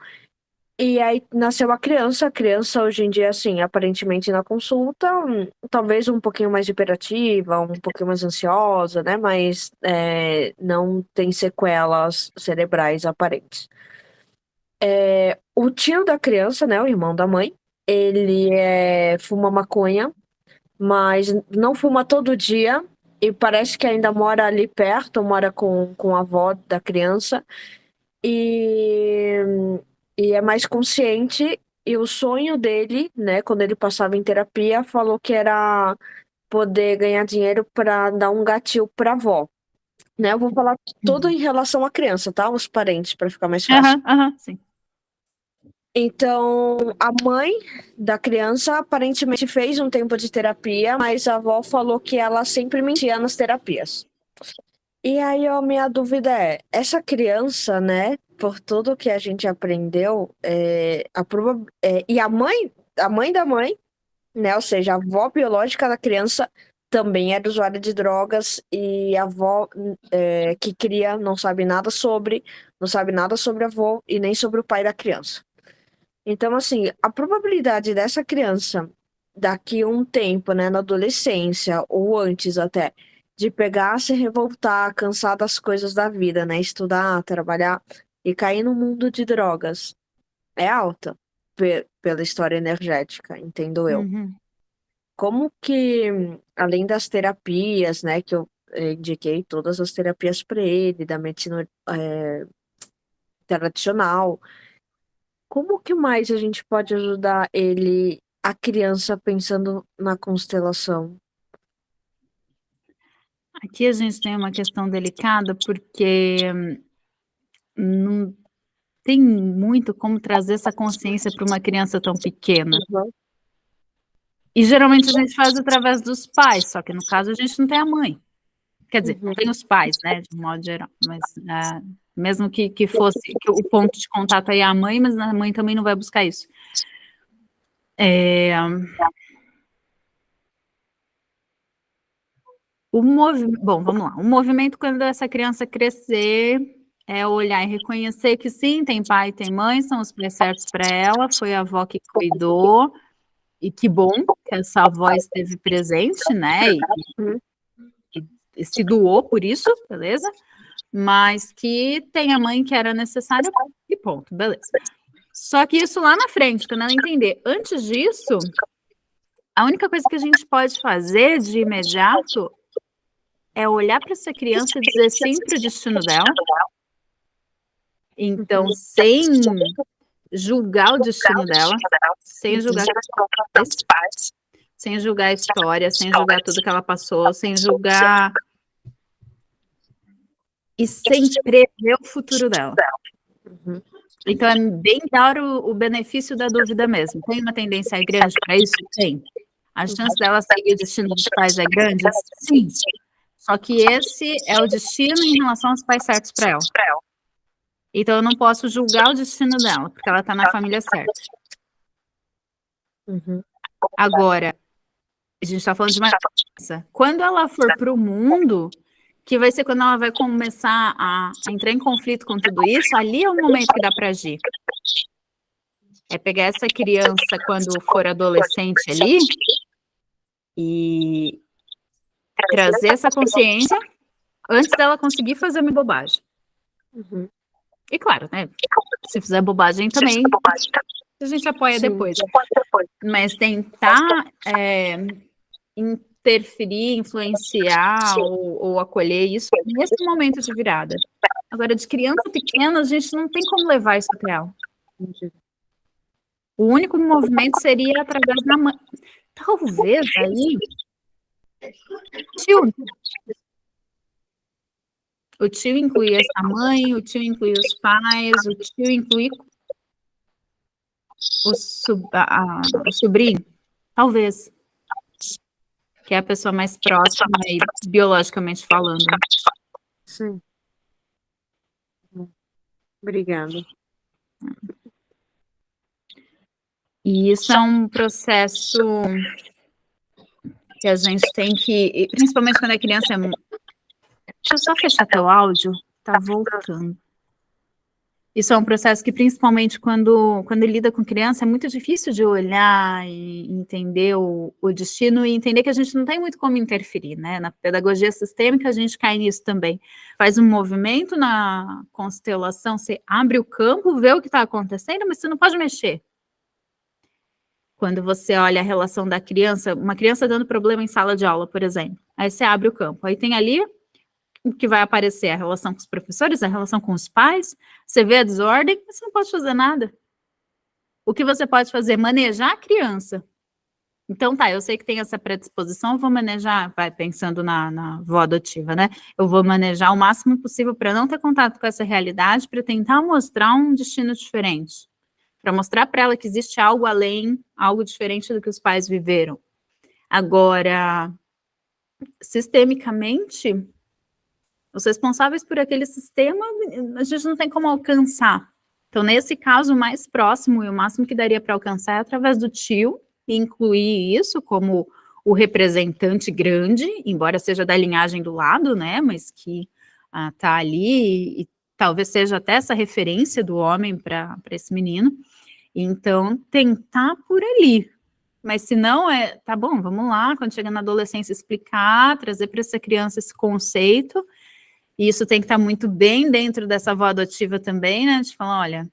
E aí nasceu a criança hoje em dia, assim, aparentemente na consulta, talvez um pouquinho mais hiperativa, um pouquinho mais ansiosa, né, mas não tem sequelas cerebrais aparentes. O tio da criança, né, o irmão da mãe, ele fuma maconha, mas não fuma todo dia, e parece que ainda mora ali perto, mora com a avó da criança, e é mais consciente, e o sonho dele, né, quando ele passava em terapia, falou que era poder ganhar dinheiro para dar um gatil para a avó. Né, eu vou falar tudo em relação à criança, tá? Os parentes, para ficar mais fácil. Sim. Então, a mãe da criança aparentemente fez um tempo de terapia, mas a avó falou que ela sempre mentia nas terapias. E aí, a minha dúvida essa criança, né, por tudo que a gente aprendeu, e a mãe da mãe, né, ou seja, a avó biológica da criança também era usuária de drogas, e a avó que cria não sabe nada sobre a avó e nem sobre o pai da criança. Então, assim, a probabilidade dessa criança, daqui a um tempo, né, na adolescência, ou antes até, de pegar, se revoltar, cansar das coisas da vida, né, estudar, trabalhar, e cair no mundo de drogas, é alta, pela história energética, entendo eu. Como que, além das terapias, né, que eu indiquei todas as terapias para ele, da medicina tradicional, como que mais a gente pode ajudar ele, a criança, pensando na constelação? Aqui a gente tem uma questão delicada, porque não tem muito como trazer essa consciência para uma criança tão pequena. E geralmente a gente faz através dos pais, só que no caso a gente não tem a mãe. Quer dizer, tem os pais, né, de um modo geral, mas mesmo que fosse que o ponto de contato aí é a mãe, mas a mãe também não vai buscar isso. Bom, vamos lá. O movimento, quando essa criança crescer, é olhar e reconhecer que sim, tem pai e tem mãe, são os pais certos para ela, foi a avó que cuidou, e que bom que essa avó esteve presente, né, e se doou por isso, beleza? Mas que tem a mãe que era necessária e ponto, beleza. Só que isso lá na frente, quando ela entender. Antes disso, a única coisa que a gente pode fazer de imediato é olhar para essa criança e dizer sempre o destino dela. Então, sem julgar o destino dela, sem julgar os pais, sem julgar a história, sem julgar tudo que ela passou, sem julgar e sem prever o futuro dela. Então, é bem dar o benefício da dúvida mesmo. Tem uma tendência grande para isso? Tem. A chance dela seguir o destino dos pais é grande? Sim. Só que esse é o destino em relação aos pais certos para ela. Então eu não posso julgar o destino dela, porque ela está na família certa. Uhum. Agora, a gente está falando de uma criança. Quando ela for para o mundo, que vai ser quando ela vai começar a entrar em conflito com tudo isso, ali é o momento que dá para agir. É pegar essa criança quando for adolescente ali e trazer essa consciência antes dela conseguir fazer uma bobagem. Uhum. E claro, né? Se fizer bobagem também, a gente apoia depois. Mas tentar interferir, influenciar ou acolher isso nesse momento de virada. Agora, de criança pequena, a gente não tem como levar isso até ela. O único movimento seria através da mãe. Talvez aí. O tio inclui essa mãe, o tio inclui os pais, o tio inclui o sobrinho. Talvez. Que é a pessoa mais próxima aí, biologicamente falando. Sim. Obrigada. E isso é um processo que a gente tem que, principalmente quando é criança, deixa eu só fechar teu áudio, tá voltando. Isso é um processo que, principalmente quando lida com criança, é muito difícil de olhar e entender o destino e entender que a gente não tem muito como interferir, né? Na pedagogia sistêmica, a gente cai nisso também. Faz um movimento na constelação, você abre o campo, vê o que está acontecendo, mas você não pode mexer. Quando você olha a relação da criança, uma criança dando problema em sala de aula, por exemplo, aí você abre o campo, aí tem ali o que vai aparecer, a relação com os professores, a relação com os pais, você vê a desordem, mas você não pode fazer nada. O que você pode fazer é manejar a criança. Então tá, eu sei que tem essa predisposição, eu vou manejar, vai pensando na vó adotiva, né? Eu vou manejar o máximo possível para não ter contato com essa realidade, para tentar mostrar um destino diferente. Para mostrar para ela que existe algo além, algo diferente do que os pais viveram. Agora, sistemicamente, os responsáveis por aquele sistema, a gente não tem como alcançar. Então, nesse caso, o mais próximo e o máximo que daria para alcançar é através do tio, e incluir isso como o representante grande, embora seja da linhagem do lado, né, mas que está ali e talvez seja até essa referência do homem para esse menino. Então, tentar por ali. Mas se não, tá bom, vamos lá, quando chega na adolescência, explicar, trazer para essa criança esse conceito, e isso tem que estar muito bem dentro dessa avó adotiva também, né, de falar, olha,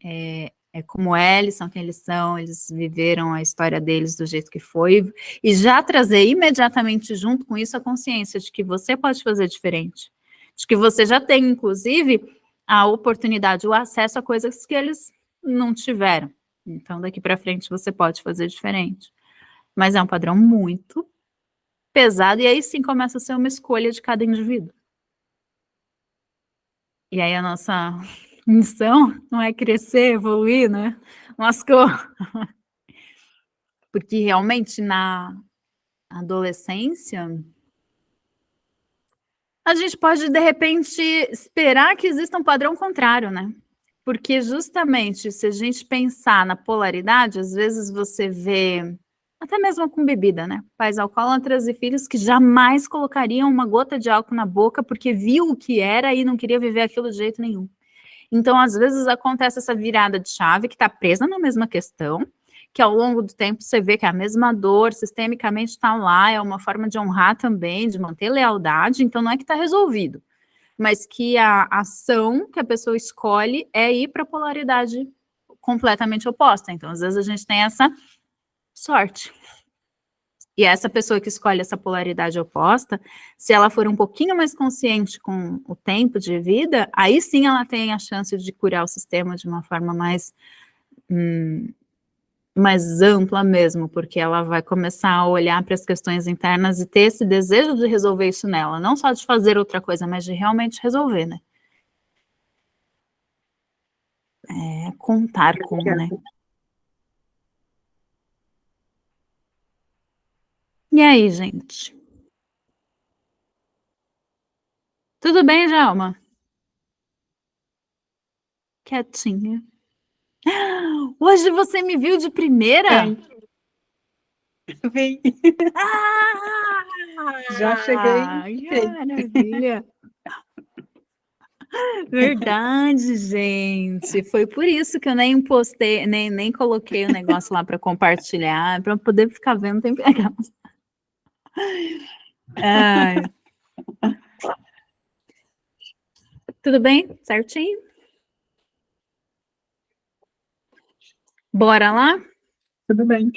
é como eles são quem eles são, eles viveram a história deles do jeito que foi, e já trazer imediatamente junto com isso a consciência de que você pode fazer diferente, de que você já tem, inclusive, a oportunidade, o acesso a coisas que eles não tiveram. Então, daqui para frente, você pode fazer diferente. Mas é um padrão muito pesado, e aí sim começa a ser uma escolha de cada indivíduo. E aí a nossa missão não é crescer, evoluir, né? Lascou. Porque realmente na adolescência, a gente pode, de repente, esperar que exista um padrão contrário, né? Porque justamente se a gente pensar na polaridade, às vezes você vê, até mesmo com bebida, né? Pais alcoólatras e filhos que jamais colocariam uma gota de álcool na boca porque viu o que era e não queria viver aquilo de jeito nenhum. Então, às vezes acontece essa virada de chave que está presa na mesma questão, que ao longo do tempo você vê que a mesma dor sistemicamente está lá, é uma forma de honrar também, de manter lealdade, então não é que está resolvido, mas que a ação que a pessoa escolhe é ir para a polaridade completamente oposta. Então, às vezes a gente tem essa sorte. E essa pessoa que escolhe essa polaridade oposta, se ela for um pouquinho mais consciente com o tempo de vida, aí sim ela tem a chance de curar o sistema de uma forma mais ampla mesmo, porque ela vai começar a olhar para as questões internas e ter esse desejo de resolver isso nela, não só de fazer outra coisa, mas de realmente resolver, né? É contar com, né? E aí, gente? Tudo bem, Djalma? quietinha. Hoje você me viu de primeira? Vem. Ah, Já cheguei. que maravilha. Verdade, gente. Foi por isso que eu nem postei, nem coloquei o negócio lá para compartilhar, para poder ficar vendo o tempo. Ai. Tudo bem? Certinho? Bora lá? Tudo bem.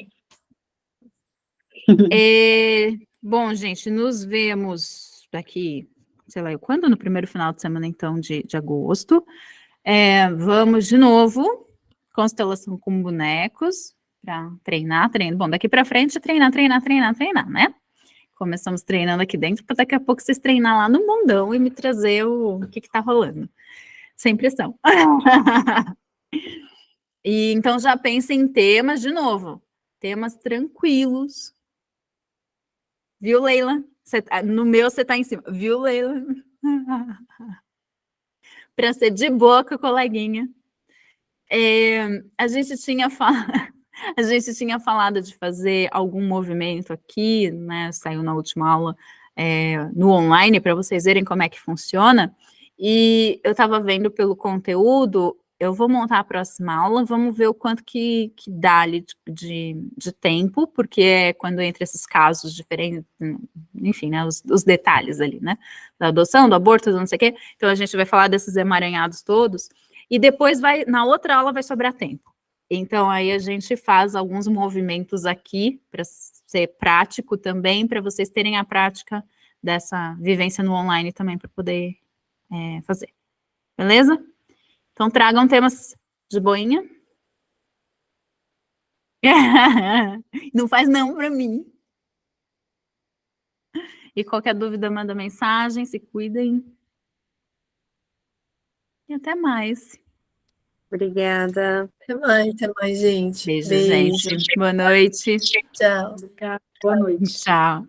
Bom, gente, nos vemos daqui, sei lá, quando? No primeiro final de semana, então, de agosto. Vamos de novo, constelação com bonecos, para treinar. Bom, daqui para frente, treinar, né? Começamos treinando aqui dentro, para daqui a pouco vocês treinar lá no mundão e me trazer o que tá rolando. Sem pressão. E então já pensa em temas, de novo, temas tranquilos. Viu, Leila? No meu você tá em cima. Viu, Leila? Para ser de boa com a coleguinha. A gente tinha falado de fazer algum movimento aqui, né? Saiu na última aula no online, para vocês verem como é que funciona. E eu estava vendo pelo conteúdo, eu vou montar a próxima aula, vamos ver o quanto que dá ali de tempo, porque é quando entra esses casos diferentes, enfim, né, os detalhes ali, né, da adoção, do aborto, do não sei o quê. Então a gente vai falar desses emaranhados todos, e depois na outra aula vai sobrar tempo. Então aí a gente faz alguns movimentos aqui, para ser prático também, para vocês terem a prática dessa vivência no online também, para poder fazer. Beleza? Então, tragam temas de boinha. Não faz não para mim. E qualquer dúvida, manda mensagem, se cuidem. E até mais. Obrigada. Até mais, gente. Beijo, Beijo. gente. Boa noite. Tchau. Obrigada. Boa noite. Tchau.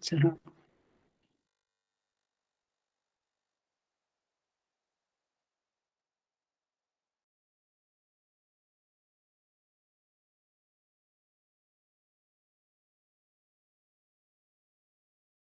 Tchau.